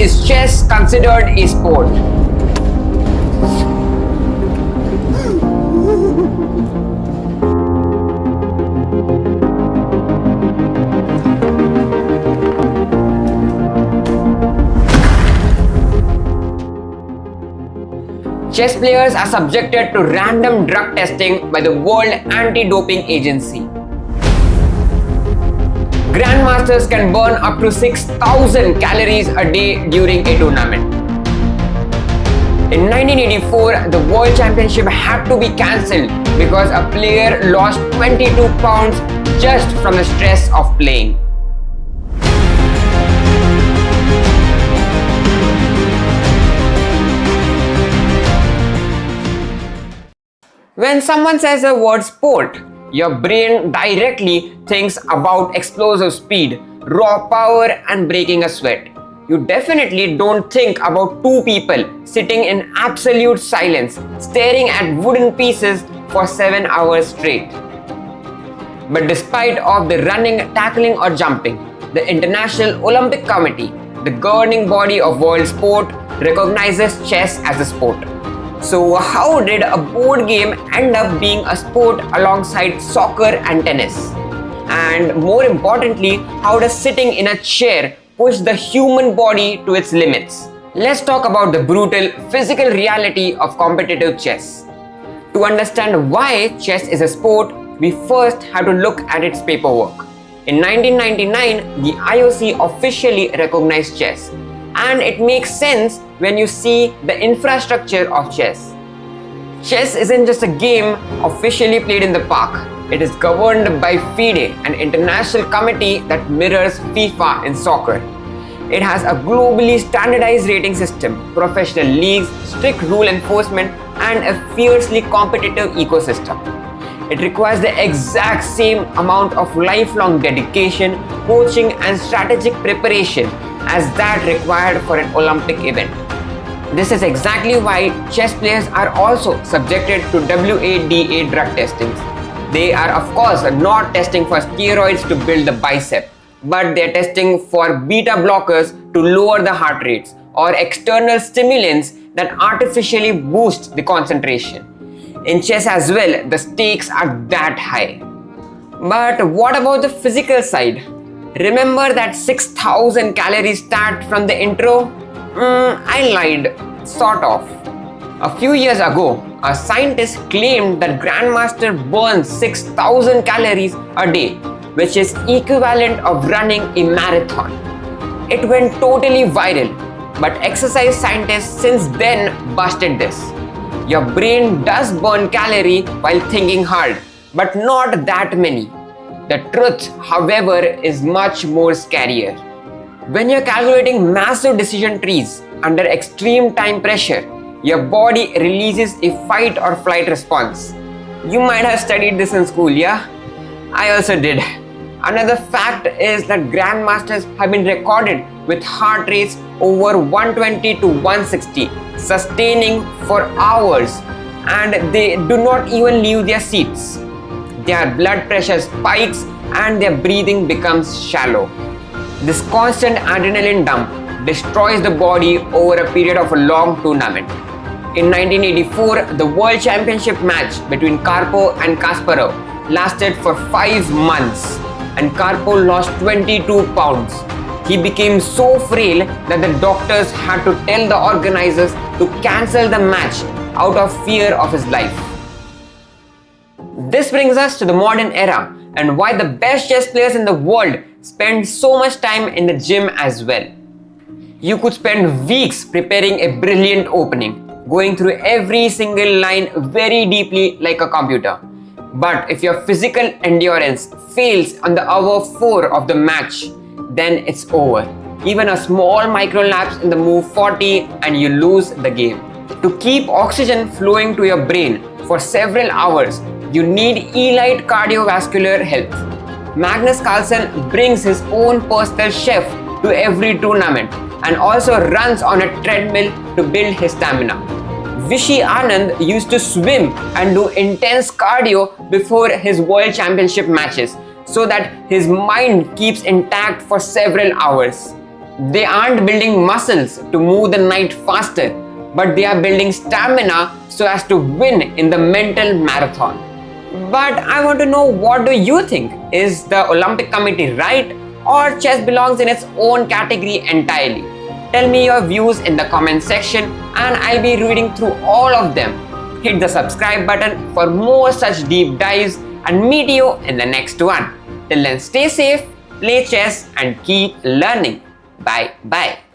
is chess considered a sport? Chess players are subjected to random drug testing by the World Anti-Doping Agency. Grandmasters can burn up to 6,000 calories a day during a tournament. In 1984, the World Championship had to be cancelled because a player lost 22 pounds just from the stress of playing. When someone says the word sport, your brain directly thinks about explosive speed, raw power and breaking a sweat. You definitely don't think about two people sitting in absolute silence, staring at wooden pieces for 7 hours straight. But despite of the running, tackling or jumping, the International Olympic Committee, the governing body of world sport, recognizes chess as a sport. So how did a board game end up being a sport alongside soccer and tennis? And more importantly, how does sitting in a chair push the human body to its limits? Let's talk about the brutal physical reality of competitive chess. To understand why chess is a sport, we first have to look at its paperwork. In 1999, the IOC officially recognized chess. And it makes sense when you see the infrastructure of chess. Chess isn't just a game officially played in the park. It is governed by FIDE, an international committee that mirrors FIFA in soccer. It has a globally standardized rating system, professional leagues, strict rule enforcement, and a fiercely competitive ecosystem. It requires the exact same amount of lifelong dedication, coaching, and strategic preparation as that required for an Olympic event. This is exactly why chess players are also subjected to WADA drug testings. They are of course not testing for steroids to build the bicep, but they are testing for beta blockers to lower the heart rates or external stimulants that artificially boost the concentration. In chess as well, the stakes are that high. But what about the physical side? Remember that 6,000 calories stat from the intro? I lied, sort of. A few years ago, a scientist claimed that Grandmaster burns 6,000 calories a day, which is equivalent of running a marathon. It went totally viral, but exercise scientists since then busted this. Your brain does burn calories while thinking hard, but not that many. The truth, however, is much more scarier. When you're calculating massive decision trees under extreme time pressure, your body releases a fight or flight response. You might have studied this in school, yeah? I also did. Another fact is that grandmasters have been recorded with heart rates over 120 to 160, sustaining for hours, and they do not even leave their seats. Their blood pressure spikes and their breathing becomes shallow. This constant adrenaline dump destroys the body over a period of a long tournament. In 1984, the World Championship match between Karpov and Kasparov lasted for 5 months, and Karpov lost 22 pounds. He became so frail that the doctors had to tell the organizers to cancel the match out of fear of his life. This brings us to the modern era and why the best chess players in the world spend so much time in the gym as well. You could spend weeks preparing a brilliant opening, going through every single line very deeply like a computer. But if your physical endurance fails on the hour 4 of the match, then it's over. Even a small micro lapse in the move 40 and you lose the game. To keep oxygen flowing to your brain for several hours, you need elite cardiovascular health. Magnus Carlsen brings his own personal chef to every tournament and also runs on a treadmill to build his stamina. Vishy Anand used to swim and do intense cardio before his world championship matches so that his mind keeps intact for several hours. They aren't building muscles to move the night faster, but they are building stamina so as to win in the mental marathon. But I want to know, what do you think? Is the Olympic Committee right, or chess belongs in its own category entirely? Tell me your views in the comment section and I'll be reading through all of them. Hit the subscribe button for more such deep dives and meet you in the next one. Till then, stay safe, play chess and keep learning. Bye bye.